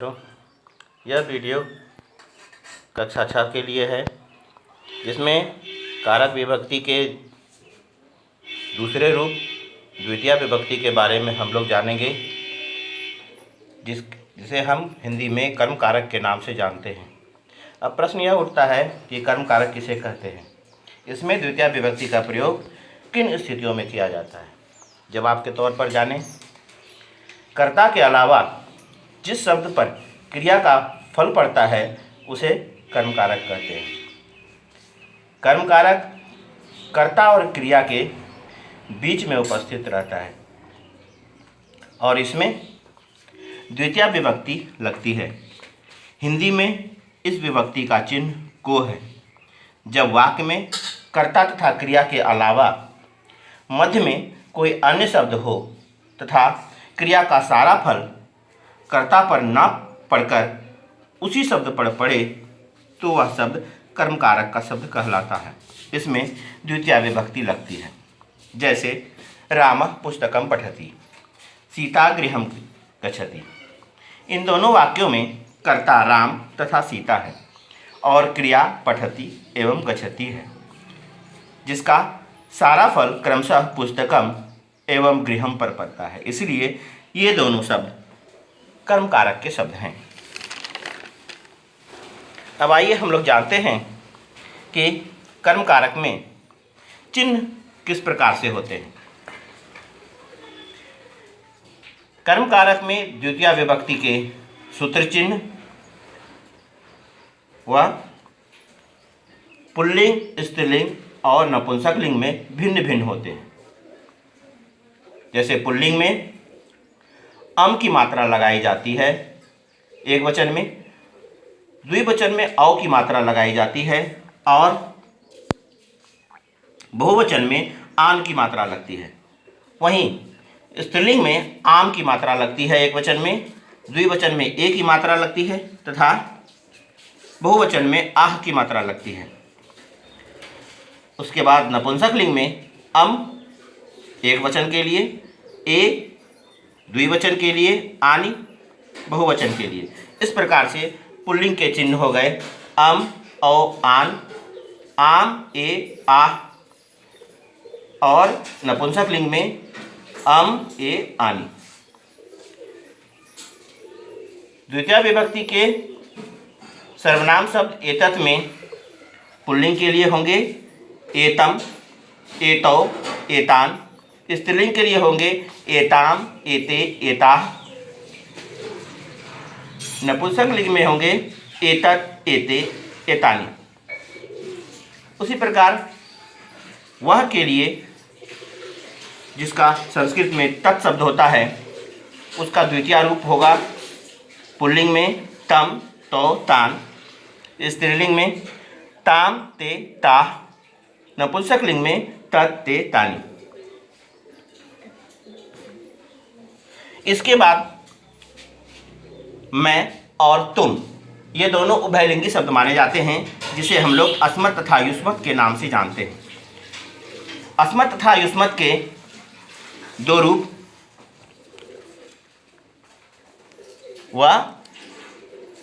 तो यह वीडियो कक्षा 6 के लिए है, जिसमें कारक विभक्ति के दूसरे रूप द्वितीय विभक्ति के बारे में हम लोग जानेंगे, जिसे हम हिंदी में कर्म कारक के नाम से जानते हैं। अब प्रश्न यह उठता है कि कर्म कारक किसे कहते हैं, इसमें द्वितीय विभक्ति का प्रयोग किन स्थितियों में किया जाता है। जवाब के तौर पर जानें। कर्ता के अलावा जिस शब्द पर क्रिया का फल पड़ता है उसे कर्म कारक कहते हैं। कर्म कारक कर्ता और क्रिया के बीच में उपस्थित रहता है और इसमें द्वितीय विभक्ति लगती है। हिंदी में इस विभक्ति का चिन्ह को है। जब वाक्य में कर्ता तथा क्रिया के अलावा मध्य में कोई अन्य शब्द हो तथा क्रिया का सारा फल कर्ता पर न पढ़कर उसी शब्द पर पढ़े तो वह शब्द कर्म कारक का शब्द कहलाता है। इसमें द्वितीय विभक्ति लगती है। जैसे रामः पुस्तकं पठति, सीता गृहं गच्छति। इन दोनों वाक्यों में कर्ता राम तथा सीता है और क्रिया पठति एवं गच्छति है, जिसका सारा फल क्रमशः पुस्तकम एवं गृहम पर पड़ता है। इसलिए ये दोनों शब्द कर्म कारक के शब्द हैं। अब आइए हम लोग जानते हैं कि कर्म कारक में चिन्ह किस प्रकार से होते हैं। कर्म कारक में द्वितीय विभक्ति के सूत्र चिन्ह व पुल्लिंग, स्त्रीलिंग और नपुंसक लिंग में भिन्न भिन्न होते हैं। जैसे पुल्लिंग में अम की मात्रा लगाई जाती है एक वचन में, द्विवचन में औ की मात्रा लगाई जाती है और बहुवचन में आन की मात्रा लगती है। वहीं स्त्रीलिंग में आम की मात्रा लगती है एक वचन में, द्विवचन में ए की मात्रा लगती है तथा बहुवचन में आह की मात्रा लगती है। उसके बाद नपुंसक लिंग में अम एक वचन के लिए, ए द्विवचन के लिए, आनी बहुवचन के लिए। इस प्रकार से पुल्लिंग के चिन्ह हो गए अम, औ, आन, आम, ए, आह और नपुंसक लिंग में अम, ए, आनी। द्वितीय विभक्ति के सर्वनाम शब्द एतत् में पुल्लिंग के लिए होंगे एतम, एतौ, एतान। स्त्रीलिंग के लिए होंगे एताम, एते, एताः। नपुंसक लिंग में होंगे एतत्, एते, एतानि। उसी प्रकार वह के लिए जिसका संस्कृत में तत् शब्द होता है उसका द्वितीय रूप होगा पुल्लिंग में तम, तौ, तान। स्त्रीलिंग में ताम, ते, ताः। नपुंसक लिंग में तत्, ते, तानि। इसके बाद मैं और तुम ये दोनों उभयलिंगी शब्द माने जाते हैं, जिसे हम लोग अस्मत् तथा युष्मत् के नाम से जानते हैं। अस्मत् तथा युष्मत् के दो रूप व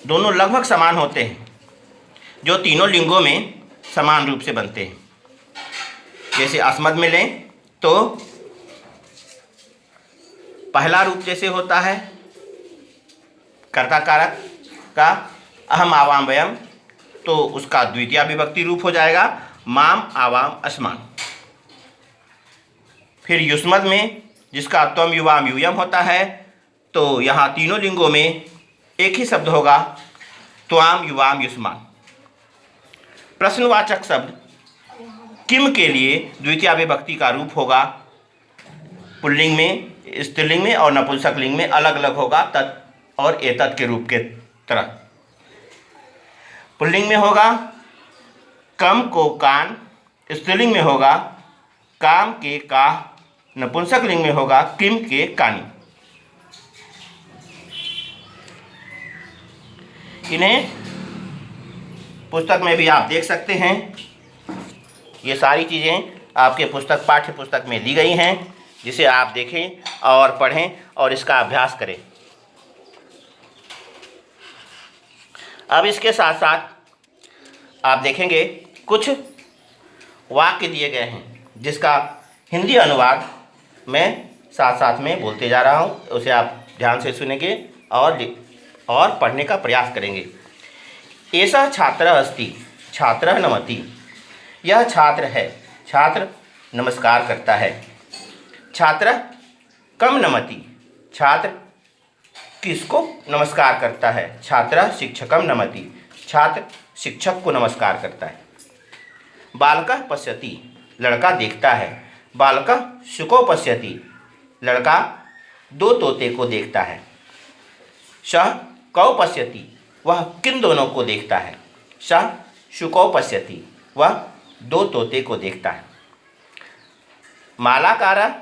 दोनों लगभग समान होते हैं, जो तीनों लिंगों में समान रूप से बनते हैं। जैसे अस्मत् में लें तो पहला रूप जैसे होता है कर्ता कारक का अहम आवाम वयम, तो उसका द्वितीय विभक्ति रूप हो जाएगा माम, आवाम, अस्मान। फिर युष्मत् में जिसका त्वम, युवाम, यूयम होता है, तो यहाँ तीनों लिंगों में एक ही शब्द होगा त्वाम, युवाम, युष्मान। प्रश्नवाचक शब्द किम के लिए द्वितीय विभक्ति का रूप होगा पुल्लिंग में, स्त्रीलिंग में और नपुंसक लिंग में अलग अलग होगा तत् और एतत् के रूप के तरह। पुल्लिंग में होगा कम को कान, स्त्रीलिंग में होगा काम के काह, नपुंसक लिंग में होगा किम के कानी। इन्हें पुस्तक में भी आप देख सकते हैं। ये सारी चीज़ें आपके पुस्तक पाठ्य पुस्तक में दी गई हैं, जिसे आप देखें और पढ़ें और इसका अभ्यास करें। अब इसके साथ साथ आप देखेंगे कुछ वाक्य दिए गए हैं जिसका हिंदी अनुवाद मैं साथ साथ में बोलते जा रहा हूँ, उसे आप ध्यान से सुनेंगे और पढ़ने का प्रयास करेंगे। ऐसा छात्र अस्ति छात्र नमति, यह छात्र है, छात्र नमस्कार करता है। छात्र कम नमति, छात्र किसको नमस्कार करता है? छात्र शिक्षकम नमति, छात्र शिक्षक को नमस्कार करता है। बालकः पश्यति, लड़का देखता है। बालकः शुको पश्यति, लड़का दो तोते को देखता है। सः कौ पश्यति, वह किन दोनों को देखता है? सः शुकौ पश्यति, वह दो तोते को देखता है। मालाकारः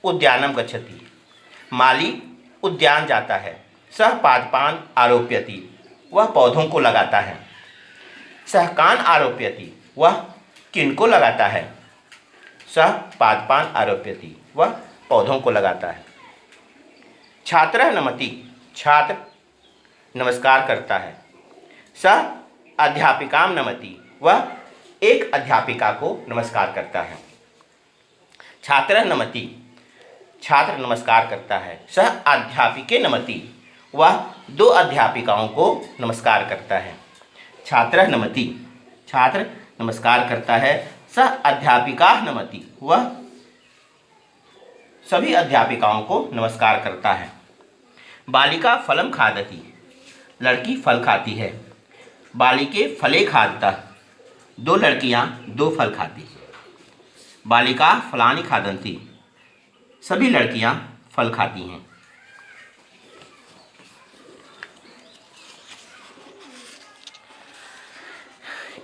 उद्यानं गच्छति, माली उद्यान जाता है। सः पादपान् आरोप्यति, वह पौधों को लगाता है। सः कान् आरोप्यति, वह किनको लगाता है? सः पादपान् आरोप्यति, वह पौधों को लगाता है। छात्रः नमति, छात्र नमस्कार करता है। सः अध्यापिकां नमति, वह एक अध्यापिका को नमस्कार करता है। छात्रः नमति, छात्र नमस्कार करता है। सः अध्यापिके नमति, वह दो अध्यापिकाओं को नमस्कार करता है। छात्रः नमति, छात्र नमस्कार करता है। सः अध्यापिका नमति, वह सभी अध्यापिकाओं को नमस्कार करता है। बालिका फलं खादति, लड़की फल खाती है। बालिके फले खादतः, दो लड़कियां दो फल खाती। बालिका फलानि खादन्ति, सभी लड़कियां फल खाती हैं।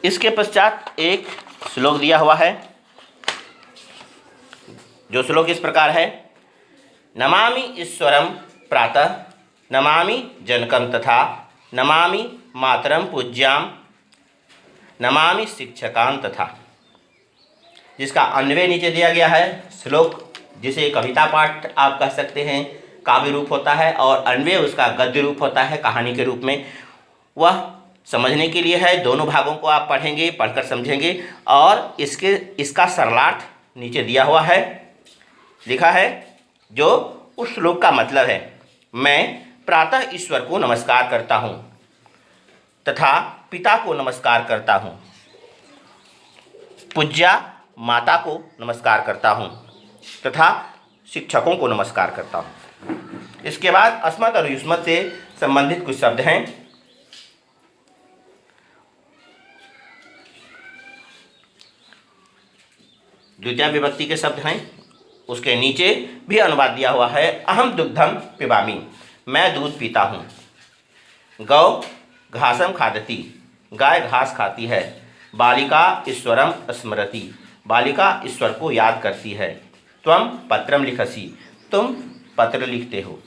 इसके पश्चात एक श्लोक दिया हुआ है, जो श्लोक इस प्रकार है। नमामि ईश्वरं प्रातः, नमामि जनकं तथा, नमामि मातरं पूज्यां, नमामि शिक्षकान् तथा। जिसका अन्वय नीचे दिया गया है। श्लोक जिसे कविता पाठ आप कह सकते हैं, काव्य रूप होता है, और अन्वय उसका गद्य रूप होता है, कहानी के रूप में। वह समझने के लिए है। दोनों भागों को आप पढ़ेंगे, पढ़कर समझेंगे। और इसका सरलार्थ नीचे दिया हुआ है, लिखा है, जो उस श्लोक का मतलब है। मैं प्रातः ईश्वर को नमस्कार करता हूँ तथा पिता को नमस्कार करता हूँ, पूज्या माता को नमस्कार करता हूँ तथा शिक्षकों को नमस्कार करता हूँ। इसके बाद अस्मत् और युष्मत् से संबंधित कुछ शब्द हैं। द्वितीय विभक्ति के शब्द हैं। उसके नीचे भी अनुवाद दिया हुआ है। अहम दुग्धम पिबामि, मैं दूध पीता हूँ। गौ घासम खादति, गाय घास खाती है। बालिका ईश्वरम स्मरति, बालिका ईश्वर को याद करती है। त्वम पत्रम लिखसि, तुम पत्र लिखते हो।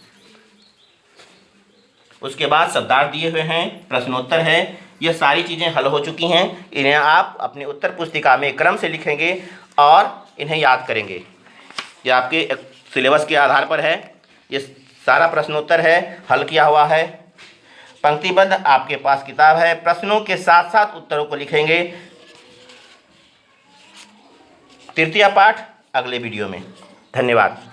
उसके बाद शब्दार्थ दिए हुए हैं, प्रश्नोत्तर है। यह सारी चीज़ें हल हो चुकी हैं। इन्हें आप अपनी उत्तर पुस्तिका में क्रम से लिखेंगे और इन्हें याद करेंगे। यह आपके सिलेबस के आधार पर है। ये सारा प्रश्नोत्तर है, हल किया हुआ है, पंक्तिबद्ध आपके पास किताब है। प्रश्नों के साथ साथ उत्तरों को लिखेंगे। तृतीय पाठ अगले वीडियो में। धन्यवाद।